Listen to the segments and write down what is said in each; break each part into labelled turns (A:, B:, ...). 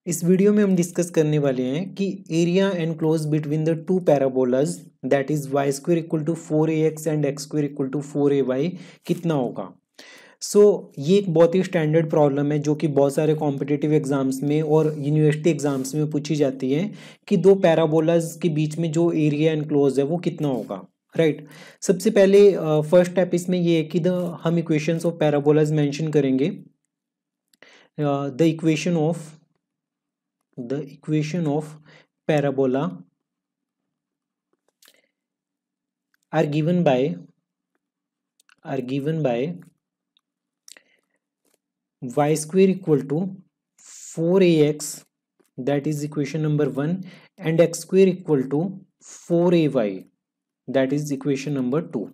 A: इस वीडियो में हम डिस्कस करने वाले हैं कि area enclose between the two parabolas that is y square equal to 4ax and x square equal to 4ay कितना होगा। ये एक बहुत ही स्टैंडर्ड प्रॉब्लम है जो कि बहुत सारे कॉम्पिटिटिव एग्जाम्स में और यूनिवर्सिटी एग्जाम्स में पूछी जाती है कि दो पैराबोलाज के बीच में जो एरिया एनक्लोज है वो कितना होगा। राइट सबसे पहले फर्स्ट स्टेप इसमें ये है कि हम इक्वेशंस ऑफ पैराबोलाज मेंशन करेंगे। The equation of parabola are given by y square equal to 4ax, that is equation number 1, and x square equal to 4ay, that is equation number 2।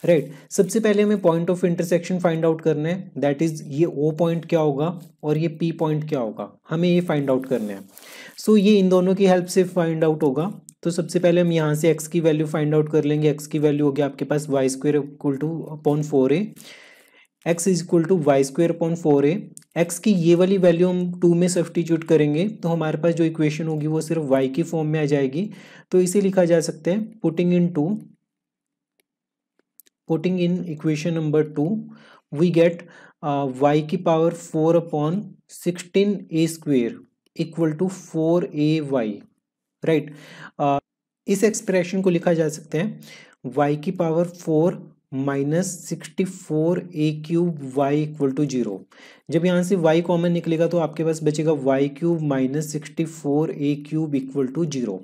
A: Right सबसे पहले हमें point of intersection find out करना है, that is ये O point क्या होगा और ये पी पॉइंट क्या होगा, हमें ये फाइंड आउट करना है। ये इन दोनों की हेल्प से फाइंड आउट होगा। तो सबसे पहले हम यहाँ से x की वैल्यू फाइंड आउट कर लेंगे। x की वैल्यू होगी आपके पास y square equal to upon 4a, x is equal to y square upon 4a। x की ये वाली वैल्यू हम 2 में सब्सटीट्यूट करेंगे तो हमारे पास जो इक्वेशन होगी वो सिर्फ y की फॉर्म में आ जाएगी। तो इसे लिखा जा सकता है putting in equation number 2 we get y की power 4 upon 16a square equal to 4ay। Right इस एक्सप्रेशन को लिखा जा सकता है y की power 4 minus 64a³ y equal to 0। जब यहाँ से y कॉमन निकलेगा तो आपके पास बचेगा y³ minus 64a³ equal to 0।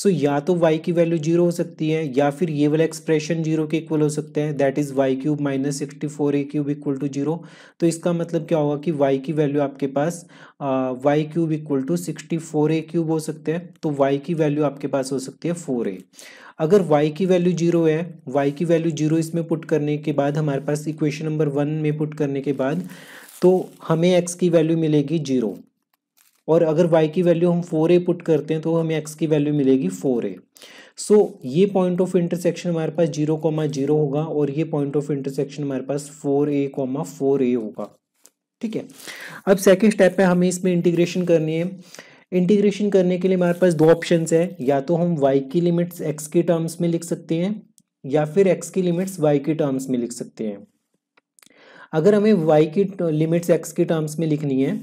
A: या तो y की वैल्यू 0 हो सकती है या फिर ये वाला एक्सप्रेशन 0 के इक्वल हो सकता है, that is y³ minus 64a³ equal to 0। तो इसका मतलब क्या होगा कि y की वैल्यू आपके पास y³ इक्वल टू 64a³ हो सकता है। तो y की वैल्यू आपके पास हो सकती है 4a। अगर y की वैल्यू 0 है, y की वैल्यू 0 इसमें पुट करने के बाद हमारे पास इक्वेशन नंबर 1 में पुट करने के बाद तो हमें x की वैल्यू मिलेगी 0, और अगर y की वैल्यू हम 4a पुट करते हैं तो हमें x की वैल्यू मिलेगी 4a। ये पॉइंट ऑफ इंटरसेक्शन हमारे पास 0,0 होगा और ये पॉइंट ऑफ इंटरसेक्शन हमारे पास 4a, 4a होगा। ठीक है, अब सेकेंड स्टेप पे हमें इसमें इंटीग्रेशन करनी है। इंटीग्रेशन करने के लिए हमारे पास दो ऑप्शंस है, या तो हम y की लिमिट्स x के टर्म्स में लिख सकते हैं या फिर x की लिमिट्स y के टर्म्स में लिख सकते हैं। अगर हमें y की लिमिट्स x के टर्म्स में लिखनी है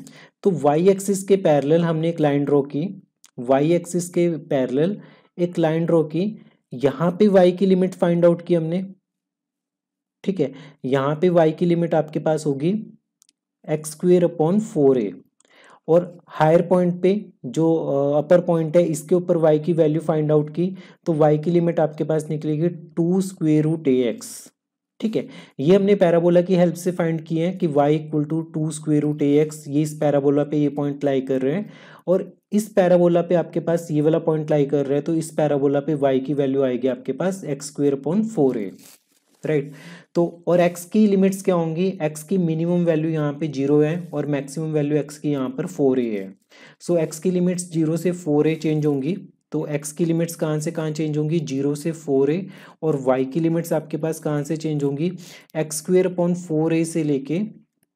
A: तो y एक्सिस के पैरेलल हमने एक लाइन ड्रॉ की, y एक्सिस के पैरेलल एक लाइन ड्रॉ की, यहाँ पे y की लिमिट फाइंड आउट की हमने। ठीक है, यहाँ पे y की लिमिट आपके पास होगी एक्स स्क्वेयर अपॉन 4a, और हायर पॉइंट पे जो अपर पॉइंट है इसके ऊपर y की वैल्यू फाइंड आउट की तो y की लिमिट आपके पास निकलेगी 2 स्क्वेयर रूट ax। ठीक है, ये हमने पैराबोला की हेल्प से फाइंड किए हैं कि y equal to 2 square root ax, ये इस पैराबोला पे ये पॉइंट लाई कर रहे हैं और इस पैराबोला पे आपके पास ये वाला पॉइंट लाई कर रहे हैं, तो इस पैराबोला पे y की वैल्यू आएगी आपके पास x square upon 4a। Right तो और x की लिमिट्स क्या होंगी, x की मिनिमम वैल्यू यहाँ पे 0 है और मैक्सिमम वैल्यू x की यहाँ पर 4a है। x की लिमिट्स 0 से 4a चेंज होंगी, तो x की लिमिट्स कहाँ से कहाँ चेंज होंगी, 0 से 4a, और y की लिमिट्स आपके पास कहाँ से चेंज होंगी, एक्स स्क्वेयर अपॉन 4a से लेके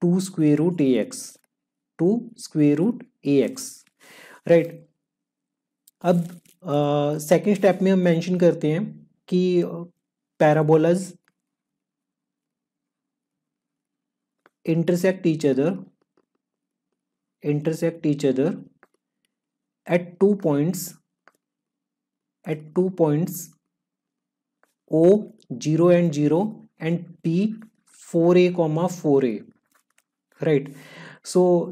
A: 2 square root ax, 2 square root ax। Right अब सेकेंड स्टेप में हम मेंशन करते हैं कि parabolas intersect each other at two points O 0 and 0 and P 4a, 4a। right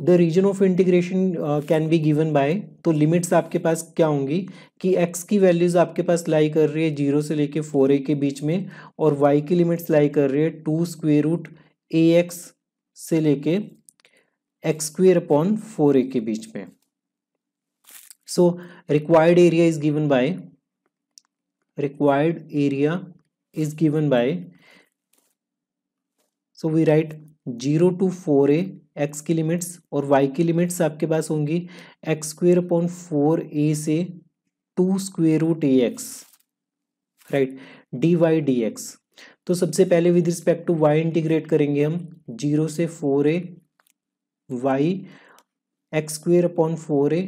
A: the region of integration can be given by, तो limits आपके पास क्या होंगी कि x की वैल्यूज आपके पास लाई कर रही है 0 से लेके 4a के बीच में, और y की लिमिट्स लाई कर रही है 2 स्क्वेयर रूट ax से लेके एक्स स्क्वेयर अपॉन 4a के बीच में। Required area is given by we write 0 to 4a x की लिमिट्स, और y की लिमिट्स आपके पास होंगी एक्स स्क्वेयर अपॉन 4a से 2 square root ax, right dy/dx। तो सबसे पहले with respect to y integrate करेंगे हम 0 से 4a y x square upon 4a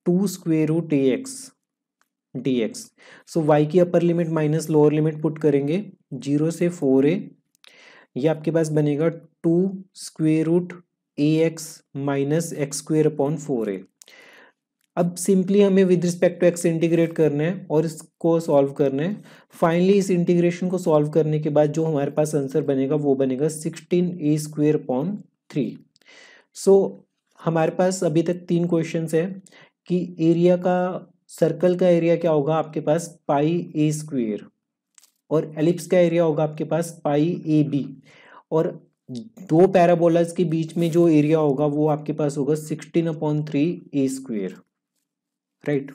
A: 2 square root a x dx। So y की upper limit minus lower limit put करेंगे 0 से 4a, ये आपके पास बनेगा 2 square root a x minus x square upon 4a। अब सिंपली हमें with respect to x integrate करना है और इसको सॉल्व करना है। फाइनली इस इंटीग्रेशन को सॉल्व करने के बाद जो हमारे पास आंसर बनेगा वो बनेगा 16a स्क्वेयर अपॉन 3। सो हमारे पास अभी तक 3 क्वेश्चंस है कि एरिया का, सर्कल का एरिया क्या होगा आपके पास पाई ए स्क्वेयर, और एलिप्स का एरिया होगा आपके पास पाई ए बी, और दो पैराबोलास के बीच में जो एरिया होगा वो आपके पास होगा 16/3 ए स्क्वेयर, राइट।